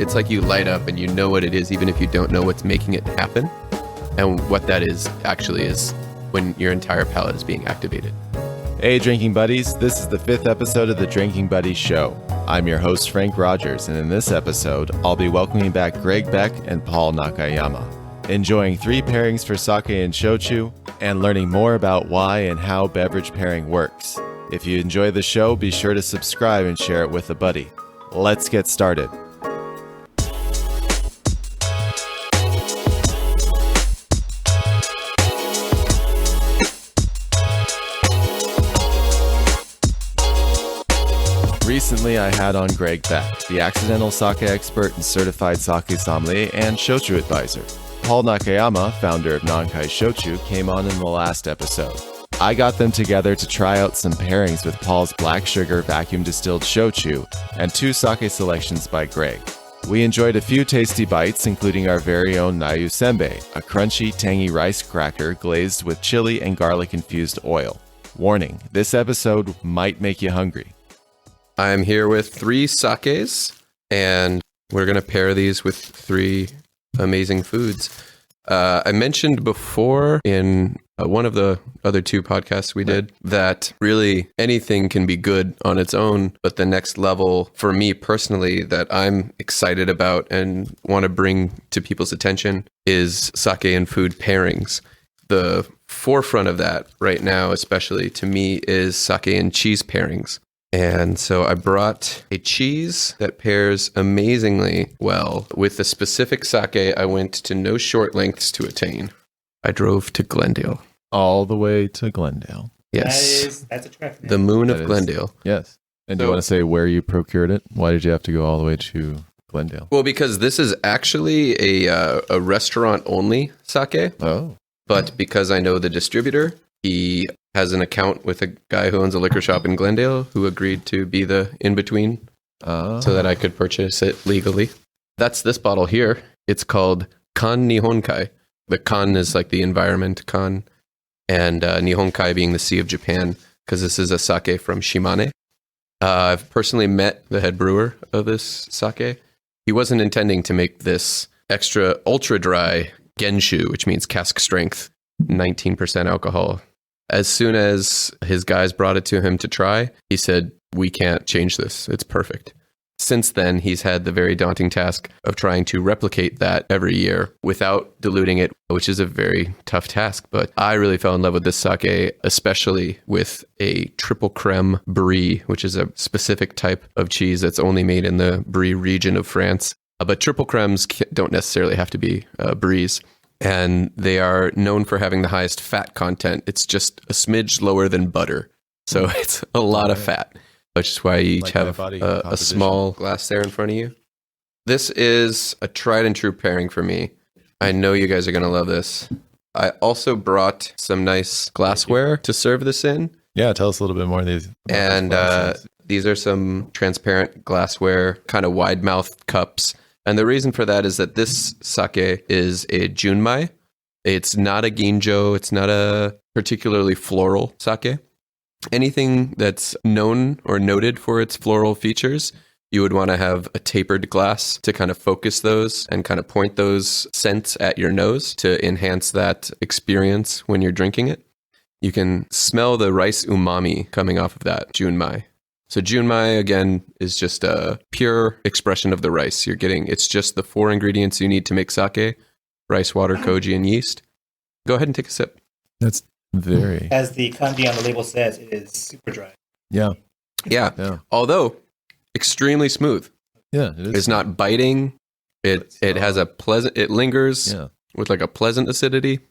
It's like you light up and you know what it is, even if you don't know what's making it happen. And what that is actually is when your entire palate is being activated. Hey, Drinking Buddies. This is the 5th episode of the Drinking Buddies Show. I'm your host, Frank Rogers, and in this episode, I'll be welcoming back Greg Beck and Paul Nakayama, enjoying 3 pairings for sake and shochu, and learning more about why and how beverage pairing works. If you enjoy the show, be sure to subscribe and share it with a buddy. Let's get started. Recently, I had on Greg Beck, the accidental sake expert and certified sake sommelier and shochu advisor. Paul Nakayama, founder of Nankai Shochu, came on in the last episode. I got them together to try out some pairings with Paul's black sugar vacuum distilled shochu and 2 sake selections by Greg. We enjoyed a few tasty bites, including our very own Nayu Senbei, a crunchy, tangy rice cracker glazed with chili and garlic infused oil. Warning, this episode might make you hungry. I'm here with 3 sakes, and we're going to pair these with 3 amazing foods. I mentioned before in one of the other 2 podcasts we did that really anything can be good on its own, but the next level for me personally that I'm excited about and want to bring to people's attention is sake and food pairings. The forefront of that right now, especially to me, is sake and cheese pairings. And so I brought a cheese that pairs amazingly well with the specific sake I went to no short lengths to attain. I drove to Glendale. All the way to Glendale. Yes. That's a trek. The moon of Glendale. Yes. And do you want to say where you procured it? Why did you have to go all the way to Glendale? Well, because this is actually a restaurant-only sake. Oh. But because I know the distributor, he has an account with a guy who owns a liquor shop in Glendale who agreed to be the in-between so that I could purchase it legally. That's this bottle here. It's called Kan Nihonkai. The kan is like the environment kan, and Nihonkai being the Sea of Japan, because this is a sake from Shimane. I've personally met the head brewer of this sake. He wasn't intending to make this extra ultra dry genshu, which means cask strength, 19% alcohol. As soon as his guys brought it to him to try, he said, "We can't change this. It's perfect." Since then, he's had the very daunting task of trying to replicate that every year without diluting it, which is a very tough task. But I really fell in love with this sake, especially with a triple creme brie, which is a specific type of cheese that's only made in the brie region of France. But triple cremes don't necessarily have to be bries. And they are known for having the highest fat content. It's just a smidge lower than butter. So it's a lot of fat, which is why you each have a small glass there in front of you. This is a tried and true pairing for me. I know you guys are going to love this. I also brought some nice glassware to serve this in. Yeah, tell us a little bit more of these. And these are some transparent glassware, kind of wide-mouthed cups. And the reason for that is that this sake is a junmai. It's not a ginjo. It's not a particularly floral sake. Anything that's known or noted for its floral features, you would want to have a tapered glass to kind of focus those and kind of point those scents at your nose to enhance that experience when you're drinking it. You can smell the rice umami coming off of that junmai. So junmai, again, is just a pure expression of the rice. It's just the 4 ingredients you need to make sake: rice, water, koji, and yeast. Go ahead and take a sip. That's very... As the kanji on the label says, it is super dry. Yeah. Although extremely smooth. Yeah, it is. It's not biting. It has a pleasant... It lingers with like a pleasant acidity.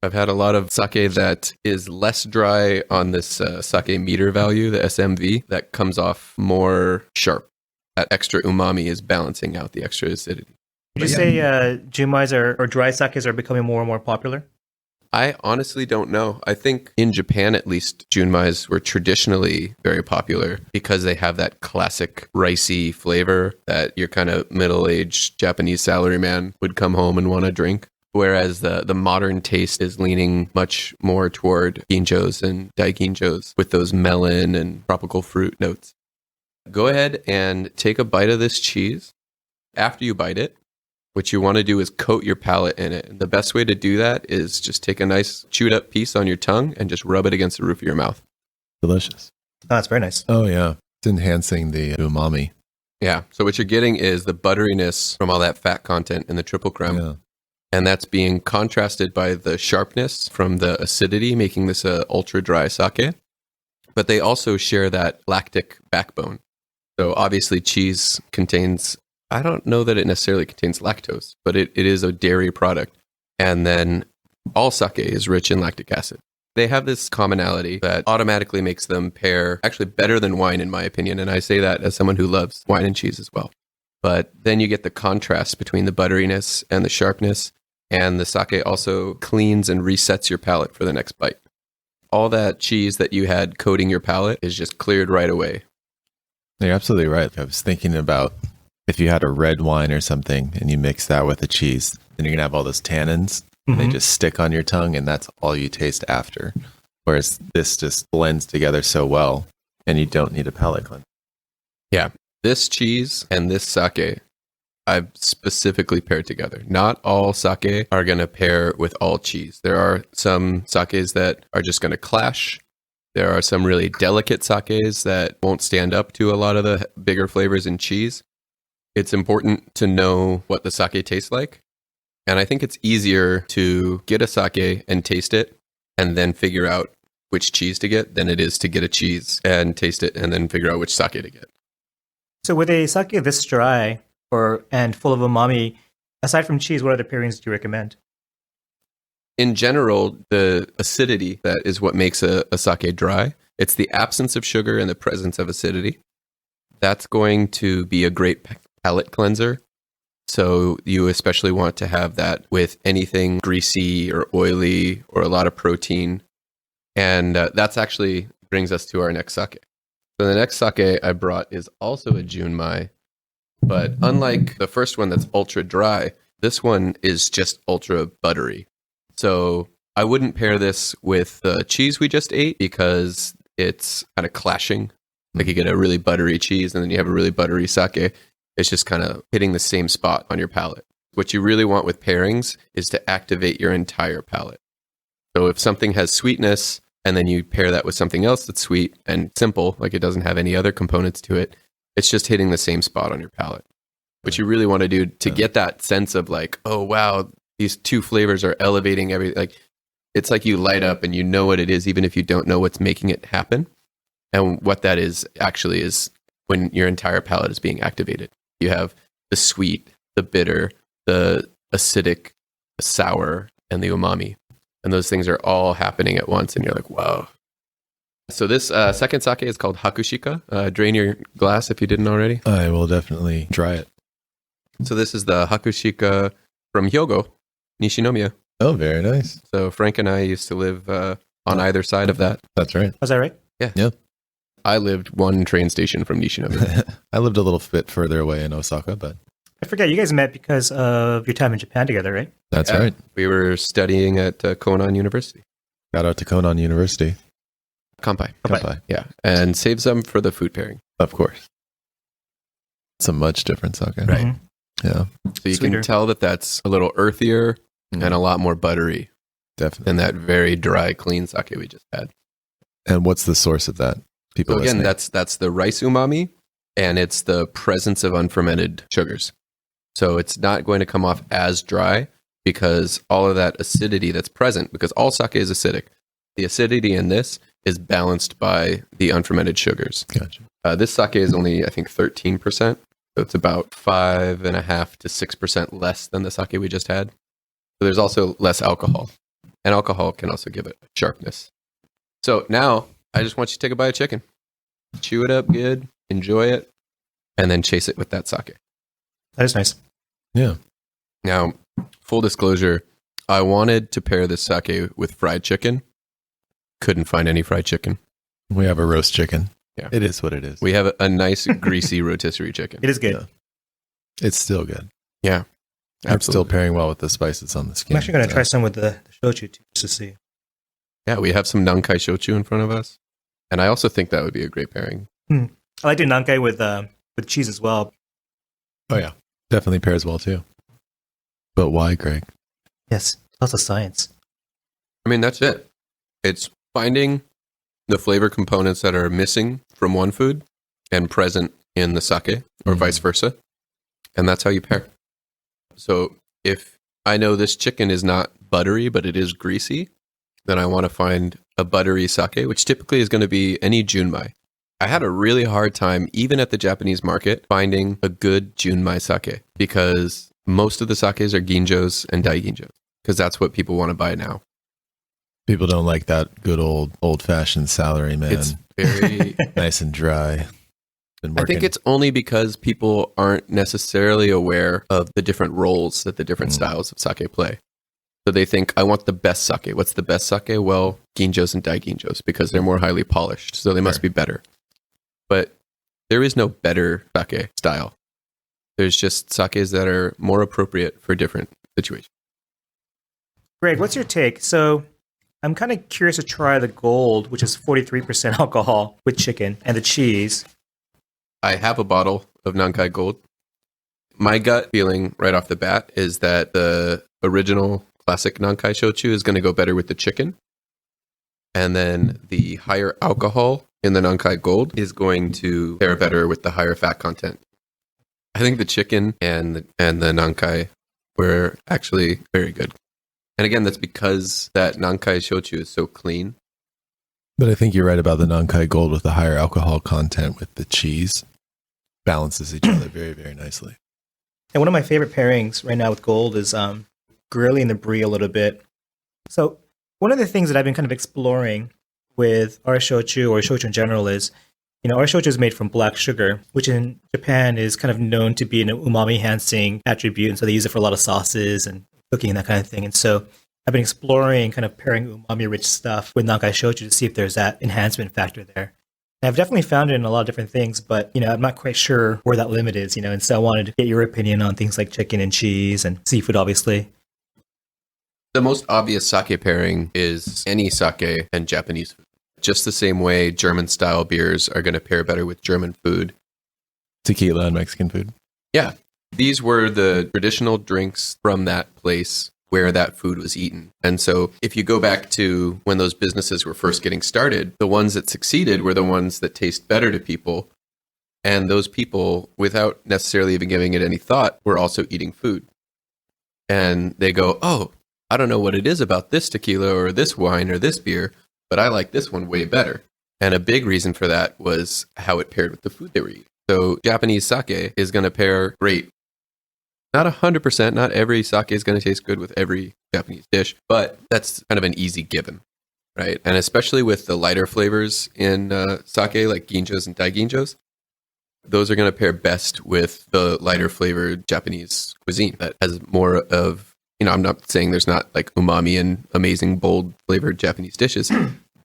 I've had a lot of sake that is less dry on this sake meter value, the SMV, that comes off more sharp. That extra umami is balancing out the extra acidity. Would you say junmais or dry sakes are becoming more and more popular? I honestly don't know. I think in Japan, at least, junmais were traditionally very popular because they have that classic ricey flavor that your kind of middle-aged Japanese salaryman would come home and want to drink. Whereas the modern taste is leaning much more toward ginjos and daiginjos with those melon and tropical fruit notes. Go ahead and take a bite of this cheese. after you bite it, what you want to do is coat your palate in it. And the best way to do that is just take a nice chewed up piece on your tongue and just rub it against the roof of your mouth. Delicious. Oh, that's very nice. Oh, yeah. It's enhancing the umami. Yeah. So what you're getting is the butteriness from all that fat content in the triple creme. Yeah. And that's being contrasted by the sharpness from the acidity, making this a ultra dry sake. But they also share that lactic backbone. So obviously cheese contains, I don't know that it necessarily contains lactose, but it is a dairy product. And then all sake is rich in lactic acid. They have this commonality that automatically makes them pair actually better than wine, in my opinion. And I say that as someone who loves wine and cheese as well. But then you get the contrast between the butteriness and the sharpness. And the sake also cleans and resets your palate for the next bite. All that cheese that you had coating your palate is just cleared right away. You're absolutely right. I was thinking about if you had a red wine or something and you mix that with a cheese, then you're going to have all those tannins. They just stick on your tongue and that's all you taste after. Whereas this just blends together so well and you don't need a palate cleanser. Yeah. This cheese and this sake, I've specifically paired together. Not all sake are going to pair with all cheese. There are some sakes that are just going to clash. There are some really delicate sakes that won't stand up to a lot of the bigger flavors in cheese. It's important to know what the sake tastes like. And I think it's easier to get a sake and taste it and then figure out which cheese to get than it is to get a cheese and taste it and then figure out which sake to get. So with a sake this dry and full of umami, aside from cheese, what other pairings do you recommend? In general, the acidity that is what makes a sake dry. It's the absence of sugar and the presence of acidity. That's going to be a great palate cleanser. So you especially want to have that with anything greasy or oily or a lot of protein. And that's actually brings us to our next sake. So the next sake I brought is also a Junmai. But unlike the first one that's ultra dry, this one is just ultra buttery. So I wouldn't pair this with the cheese we just ate because it's kind of clashing. Like you get a really buttery cheese and then you have a really buttery sake. It's just kind of hitting the same spot on your palate. What you really want with pairings is to activate your entire palate. So if something has sweetness and then you pair that with something else that's sweet and simple, like it doesn't have any other components to it, it's just hitting the same spot on your palate. What you really want to do to get that sense of like, oh, wow, these two flavors are elevating everything. Like it's like you light up and you know what it is, even if you don't know what's making it happen. And what that is actually is when your entire palate is being activated. You have the sweet, the bitter, the acidic, the sour, and the umami. And those things are all happening at once. And you're like, wow. So this second sake is called Hakushika. Drain your glass if you didn't already. I will definitely try it. So this is the Hakushika from Hyogo, Nishinomiya. Oh, very nice. So Frank and I used to live on either side of that. That's right. Was that right? Yeah. I lived one train station from Nishinomiya. I lived a little bit further away in Osaka, but I forget, you guys met because of your time in Japan together, right? that's right. We were studying at Konan University. Shout out to Konan University. Kanpai. Kanpai. Yeah. And save some for the food pairing. Of course. It's a much different sake. Right. Mhm. Yeah, So you Sweeter. can tell that that's a little earthier Mm. and a lot more buttery definitely. than that very dry, clean sake we just had. And what's the source of that? People So again, listening. that's the rice umami, and it's the presence of unfermented sugars. So it's not going to come off as dry because all of that acidity that's present, because all sake is acidic, the acidity in this is balanced by the unfermented sugars. Gotcha. This sake is only, I think, 13%. So it's about 5.5% to 6% less than the sake we just had. So there's also less alcohol. And alcohol can also give it sharpness. So now I just want you to take a bite of chicken. Chew it up good, enjoy it, and then chase it with that sake. That is nice. Yeah. Now, full disclosure, I wanted to pair this sake with fried chicken. Couldn't find any fried chicken. We have a roast chicken. Yeah. It is what it is. We have a nice, greasy rotisserie chicken. It is good. Yeah. It's still good. Yeah. I'm still Absolutely. pairing well with the spices on the skin. I'm actually going to so- try some with the shochu too, just to see. Yeah, we have some Nankai Shochu in front of us. And I also think that would be a great pairing. I like to nankai with cheese as well. Oh, yeah. Definitely pairs well too. But why, Greg? Yes, lots of science. I mean, that's it. It's finding the flavor components that are missing from one food and present in the sake, or vice versa. And that's how you pair. So if I know this chicken is not buttery, but it is greasy, then I want to find a buttery sake, which typically is going to be any junmai. I had a really hard time, even at the Japanese market, finding a good junmai sake because most of the sakes are ginjos and daiginjos because that's what people want to buy now. People don't like that good old-fashioned salary, man. It's very nice and dry. I think it's only because people aren't necessarily aware of the different roles that the different styles of sake play. So they think, I want the best sake. What's the best sake? Well, ginjos and daiginjos, because they're more highly polished, so they must be better. But there is no better sake style. There's just sakes that are more appropriate for different situations. Greg, what's your take? So I'm kind of curious to try the gold, which is 43% alcohol with chicken, and the cheese. I have a bottle of Nankai Gold. My gut feeling right off the bat is that the original classic Nankai Shochu is going to go better with the chicken. And then the higher alcohol in the Nankai Gold is going to pair better with the higher fat content. I think the chicken and the Nankai were actually very good. And again, that's because that Nankai Shochu is so clean. But I think you're right about the Nankai Gold with the higher alcohol content with the cheese. Balances each other very, very nicely. And one of my favorite pairings right now with gold is grilling the brie a little bit. So one of the things that I've been kind of exploring with our shochu or shochu in general is, our shochu is made from black sugar, which in Japan is kind of known to be an umami-enhancing attribute. And so they use it for a lot of sauces and cooking and that kind of thing. And so I've been exploring kind of pairing umami-rich stuff with Nankai Shochu to see if there's that enhancement factor there. And I've definitely found it in a lot of different things, but, I'm not quite sure where that limit is, and so I wanted to get your opinion on things like chicken and cheese and seafood, obviously. The most obvious sake pairing is any sake and Japanese food. Just the same way German-style beers are going to pair better with German food. Tequila and Mexican food. Yeah. These were the traditional drinks from that place where that food was eaten. And so if you go back to when those businesses were first getting started, the ones that succeeded were the ones that taste better to people. And those people, without necessarily even giving it any thought, were also eating food. And they go, oh, I don't know what it is about this tequila or this wine or this beer, but I like this one way better. And a big reason for that was how it paired with the food they were eating. So Japanese sake is going to pair great. Not 100%, not every sake is going to taste good with every Japanese dish, but that's kind of an easy given, right? And especially with the lighter flavors in sake, like ginjos and daiginjos, those are going to pair best with the lighter flavored Japanese cuisine that has more of, I'm not saying there's not like umami and amazing, bold flavored Japanese dishes,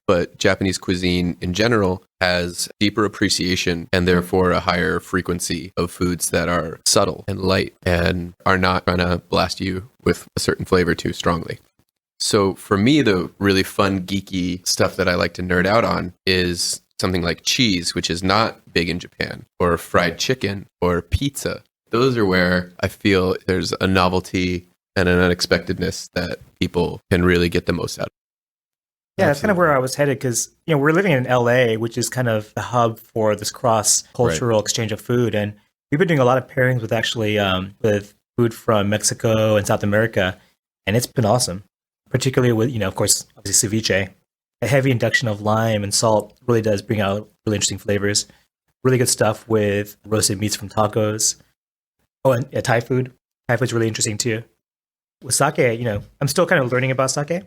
but Japanese cuisine in general has deeper appreciation and therefore a higher frequency of foods that are subtle and light and are not trying to blast you with a certain flavor too strongly. So for me, the really fun, geeky stuff that I like to nerd out on is something like cheese, which is not big in Japan, or fried chicken, or pizza. Those are where I feel there's a novelty and an unexpectedness that people can really get the most out of. Yeah, that's kind of where I was headed because, we're living in LA, which is kind of the hub for this cross-cultural exchange of food. And we've been doing a lot of pairings with actually with food from Mexico and South America. And it's been awesome, particularly with, of course, obviously ceviche. A heavy induction of lime and salt really does bring out really interesting flavors. Really good stuff with roasted meats from tacos. Oh, and Thai food. Thai food's really interesting too. With sake, I'm still kind of learning about sake,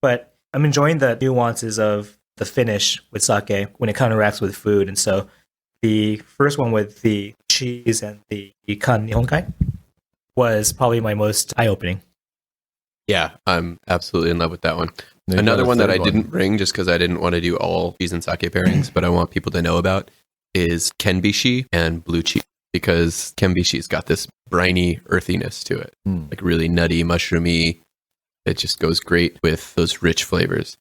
but I'm enjoying the nuances of the finish with sake when it counteracts with food. And so the first one with the cheese and the kan nihonkai was probably my most eye-opening. Yeah, I'm absolutely in love with that one. Another one that I didn't bring just because I didn't want to do all cheese and sake pairings, but I want people to know about is kenbishi and blue cheese, because kenbishi's got this briny earthiness to it, like really nutty, mushroomy. It just goes great with those rich flavors.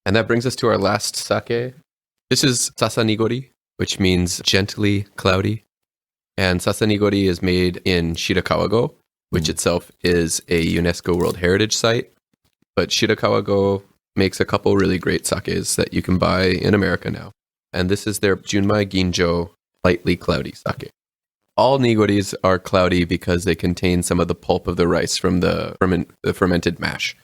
And that brings us to our last sake. This is sasanigori, which means gently cloudy. And Sasa Nigori is made in Shirakawa-go, which itself is a UNESCO World Heritage Site. But Shirakawa-go makes a couple really great sakes that you can buy in America now. And this is their Junmai Ginjo lightly cloudy sake. All nigoris are cloudy because they contain some of the pulp of the rice from the fermented mash.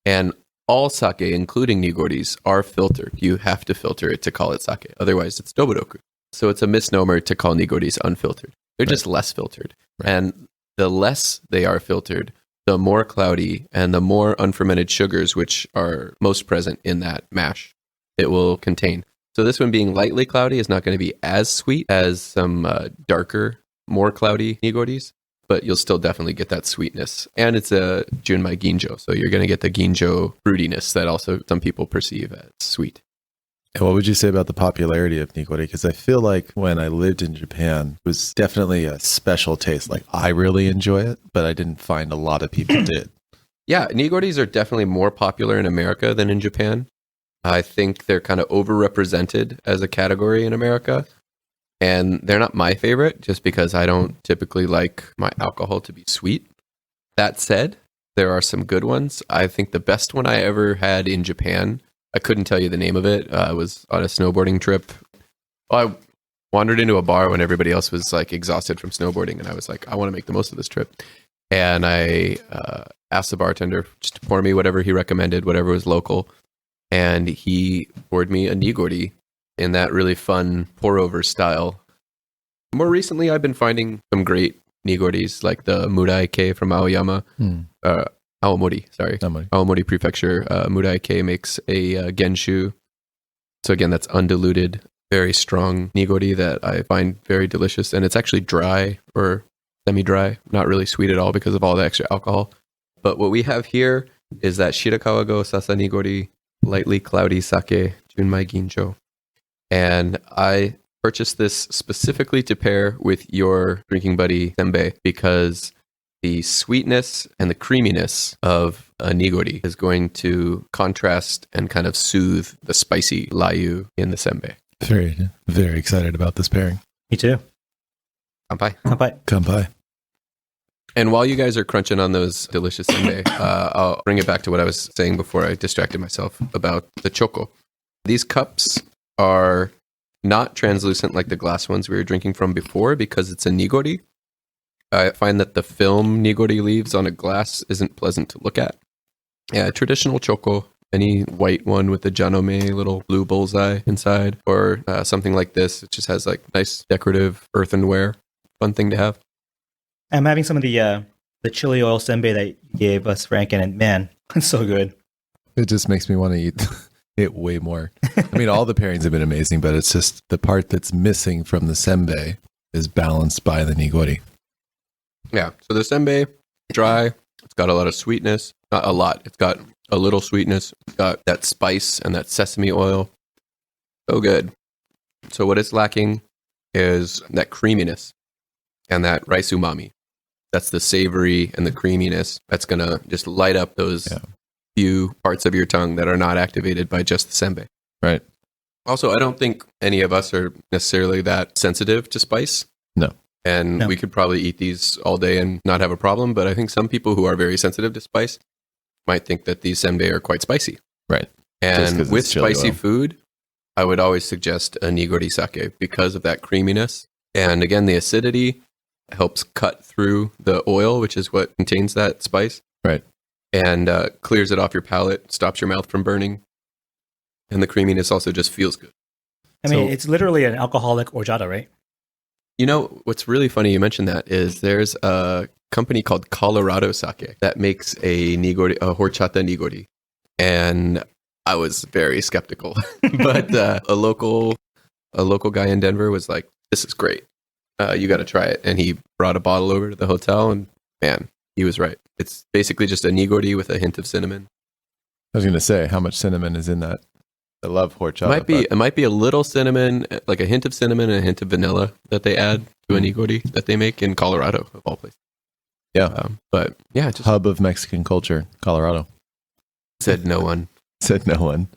And all sake, including nigoris, are filtered. You have to filter it to call it sake. Otherwise, it's doburoku. So it's a misnomer to call nigoris unfiltered. They're just less filtered. Right. And the less they are filtered, the more cloudy and the more unfermented sugars, which are most present in that mash, it will contain. So this one being lightly cloudy is not going to be as sweet as some darker, more cloudy nigoris, but you'll still definitely get that sweetness. And it's a Junmai Ginjo, so you're going to get the Ginjo fruitiness that also some people perceive as sweet. And what would you say about the popularity of nigori? Because I feel like when I lived in Japan, it was definitely a special taste. Like, I really enjoy it, but I didn't find a lot of people did. Yeah, nigoris are definitely more popular in America than in Japan. I think they're kind of overrepresented as a category in America. And they're not my favorite just because I don't typically like my alcohol to be sweet. That said, there are some good ones. I think the best one I ever had in Japan, I couldn't tell you the name of it. I was on a snowboarding trip. I wandered into a bar when everybody else was like exhausted from snowboarding. And I was like, I want to make the most of this trip. And I asked the bartender just to pour me whatever he recommended, whatever was local. And he poured me a nigori in that really fun pour-over style. More recently, I've been finding some great nigoris, like the Murai-ke from Aomori. Aomori Prefecture. Murai-ke makes a genshu. So again, that's undiluted, very strong nigori that I find very delicious. And it's actually dry or semi-dry, not really sweet at all because of all the extra alcohol. But what we have here is that Shirakawa-go Sasa Nigori lightly cloudy sake, Junmai Ginjo. And I purchased this specifically to pair with your drinking buddy senbei because the sweetness and the creaminess of a nigori is going to contrast and kind of soothe the spicy layu in the senbei. Very, very excited about this pairing. Me too. Kanpai. Kanpai. Kanpai. And while you guys are crunching on those delicious senbei, I'll bring it back to what I was saying before I distracted myself about the choco. These cups are not translucent like the glass ones we were drinking from before because it's a nigori. I find that the film nigori leaves on a glass isn't pleasant to look at. Yeah, traditional choco, any white one with the janome little blue bullseye inside, or something like this. It just has like nice decorative earthenware. Fun thing to have. I'm having some of the chili oil senbei that you gave us, Franken, and man, it's so good. It just makes me want to eat it way more. I mean, all the pairings have been amazing, but it's just the part that's missing from the senbei is balanced by the nigori. Yeah, so the senbei, dry, it's got a lot of sweetness. Not a lot, it's got a little sweetness. It's got that spice and that sesame oil. So good. So what it's lacking is that creaminess and that rice umami. That's the savory and the creaminess. That's going to just light up those few parts of your tongue that are not activated by just the senbei. Right. Also, I don't think any of us are necessarily that sensitive to spice. No. And we could probably eat these all day and not have a problem. But I think some people who are very sensitive to spice might think that these senbei are quite spicy. Right. And with spicy food, I would always suggest a nigori sake because of that creaminess. And again, the acidity helps cut through the oil, which is what contains that spice. Right. And clears it off your palate, stops your mouth from burning. And the creaminess also just feels good. I mean, it's literally an alcoholic horchata, right? You know, what's really funny you mentioned that is there's a company called Colorado Sake that makes a horchata nigori. And I was very skeptical. But a local guy in Denver was like, this is great. You got to try it. And he brought a bottle over to the hotel and man, he was right. It's basically just a nigori with a hint of cinnamon. I was going to say, how much cinnamon is in that? I love horchata. It might be a little cinnamon, like a hint of cinnamon and a hint of vanilla that they add to a nigori that they make in Colorado, of all places. Yeah. But yeah, just hub of Mexican culture, Colorado. Said no one. Said no one.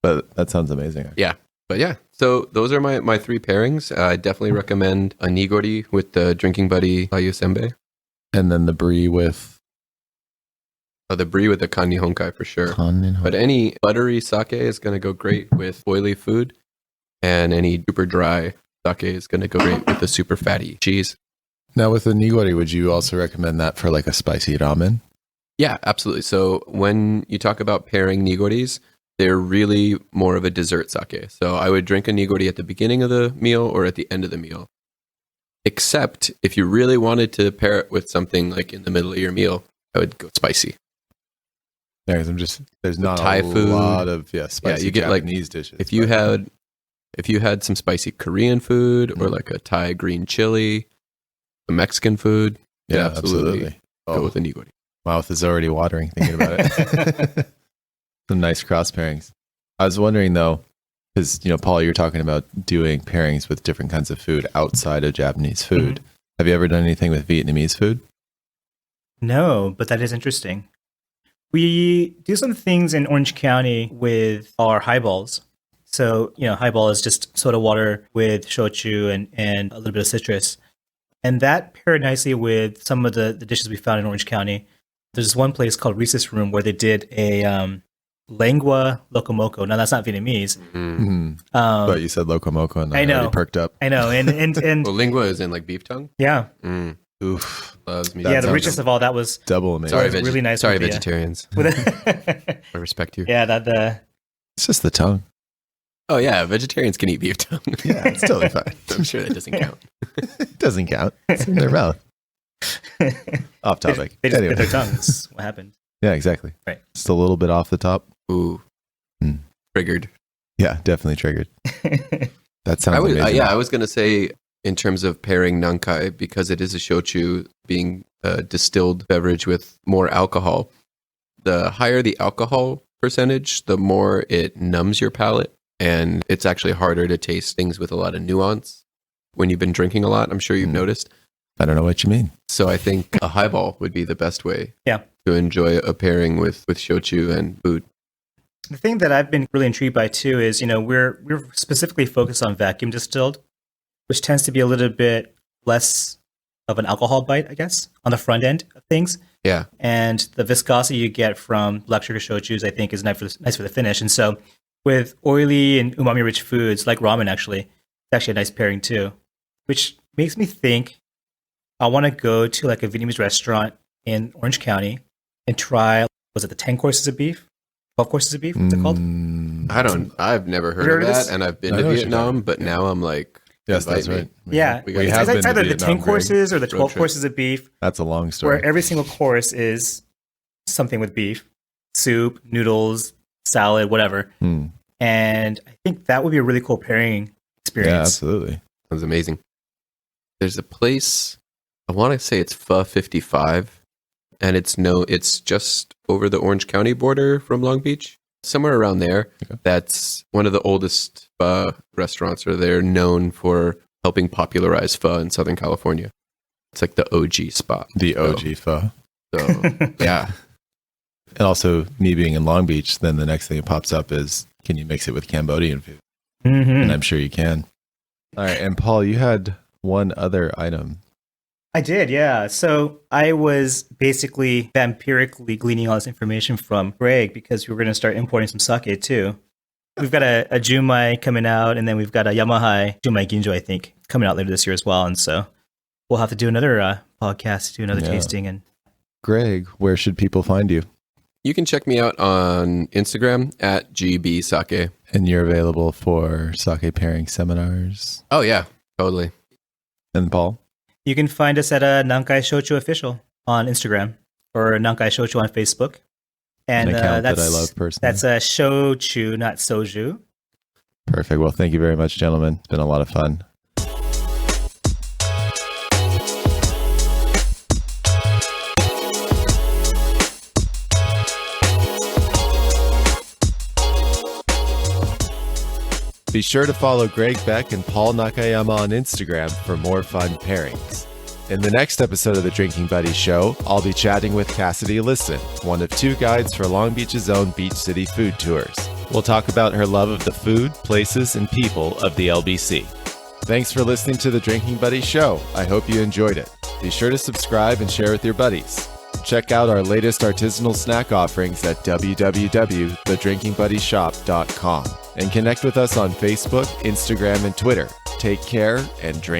But that sounds amazing. Yeah. But yeah, so those are my three pairings. I definitely recommend a nigori with the Drinking Buddy Ayusembe. And then the brie with The brie with the kan nihonkai for sure. kan. But any buttery sake is going to go great with oily food. And any super dry sake is going to go great with the super fatty cheese. Now with the nigori, would you also recommend that for like a spicy ramen? Yeah, absolutely. So when you talk about pairing nigoris, they're really more of a dessert sake. So I would drink a nigori at the beginning of the meal or at the end of the meal. Except if you really wanted to pair it with something like in the middle of your meal, I would go spicy. There's not Thai a food. lot of spicy you get, like, Japanese dishes. If you had some spicy Korean food or like a Thai green chili, some Mexican food, yeah, absolutely absolutely. go with a nigori. Mouth is already watering thinking about it. Some nice cross pairings. I was wondering though, because Paul, you're talking about doing pairings with different kinds of food outside of Japanese food. Mm-hmm. Have you ever done anything with Vietnamese food? No, but that is interesting. We do some things in Orange County with our highballs. So, highball is just soda water with shochu and a little bit of citrus. And that paired nicely with some of the dishes we found in Orange County. There's one place called Recess Room where they did a lengua locomoco. Now, that's not Vietnamese. But you said locomoco and I know. already perked up. I know. And Well, lingua is in like beef tongue. yeah. Oof. Loves me. Yeah, the sounds richest of all, that was Double amazing. Sorry, was really nice Sorry, with the, vegetarians. with I respect you. yeah, that It's just the tongue. Oh yeah, vegetarians can eat beef tongue. Yeah, it's totally fine. I'm sure that doesn't count. It doesn't count. It's in their mouth. Off topic. they just Anyway. bit their tongues. What happened? Yeah, exactly. Right. Just a little bit off the top. Ooh, Hmm. triggered. Yeah, definitely triggered. That sounds amazing. I was gonna say in terms of pairing nankai, because it is a shochu being a distilled beverage with more alcohol. The higher the alcohol percentage, the more it numbs your palate, and it's actually harder to taste things with a lot of nuance when you've been drinking a lot. I'm sure you've noticed. I don't know what you mean. So I think a highball would be the best way Yeah. to enjoy a pairing with shochu and food. The thing that I've been really intrigued by too is, we're specifically focused on vacuum distilled, which tends to be a little bit less of an alcohol bite, I guess, on the front end of things. Yeah. And the viscosity you get from black sugar shochus, I think, is nice for the finish. And so with oily and umami-rich foods like ramen, actually, it's actually a nice pairing too, which makes me think I want to go to like a Vietnamese restaurant in Orange County and try, was it the 10 courses of beef? 12 courses of beef? What's it called? I've never heard Heard of of this? that, and I've been I to know what you're Vietnam, talking but now I'm like, Yes, invite that's me. right. Yeah. We It's have been to either the Vietnam, 10 Greg. courses or the Road 12 trip. courses of beef, That's a long story. where every single course is something with beef, soup, noodles, salad, whatever. Hmm. And I think that would be a really cool pairing Yeah, experience. absolutely. Sounds amazing. There's a place, I want to say it's Pho 55, and it's just over the Orange County border from Long Beach, somewhere around there. Okay. That's one of the oldest pho restaurants, or they're known for helping popularize pho in Southern California. It's like the OG spot. The OG pho. So, yeah. And also, me being in Long Beach, then the next thing that pops up is, can you mix it with Cambodian food? Mhm. And I'm sure you can. All right. And Paul, you had one other item. I did, yeah. So I was basically vampirically gleaning all this information from Greg because we were going to start importing some sake too. We've got a Jumai coming out, and then we've got a Yamahai Jumai Ginjo, I think, coming out later this year as well. And so we'll have to do another podcast, do another Yeah. tasting. And Greg, where should people find you? You can check me out on Instagram at GB Sake. And you're available for sake pairing seminars. Oh, yeah, totally. And Paul? you can find us at Nankai Shochu Official on Instagram or Nankai Shochu on Facebook. And An account that's, that I love personally. That's Shochu, not Soju. Perfect. Well, thank you very much, gentlemen. It's been a lot of fun. Be sure to follow Greg Beck and Paul Nakayama on Instagram for more fun pairings. In the next episode of the Drinking Buddies show, I'll be chatting with Cassidy Lisson, one of two guides for Long Beach's own Beach City food tours. We'll talk about her love of the food, places, and people of the LBC. Thanks for listening to the Drinking Buddies Show. I hope you enjoyed it. Be sure to subscribe and share with your buddies. Check out our latest artisanal snack offerings at www.thedrinkingbuddiesshop.com and connect with us on Facebook, Instagram, and Twitter. Take care and drink.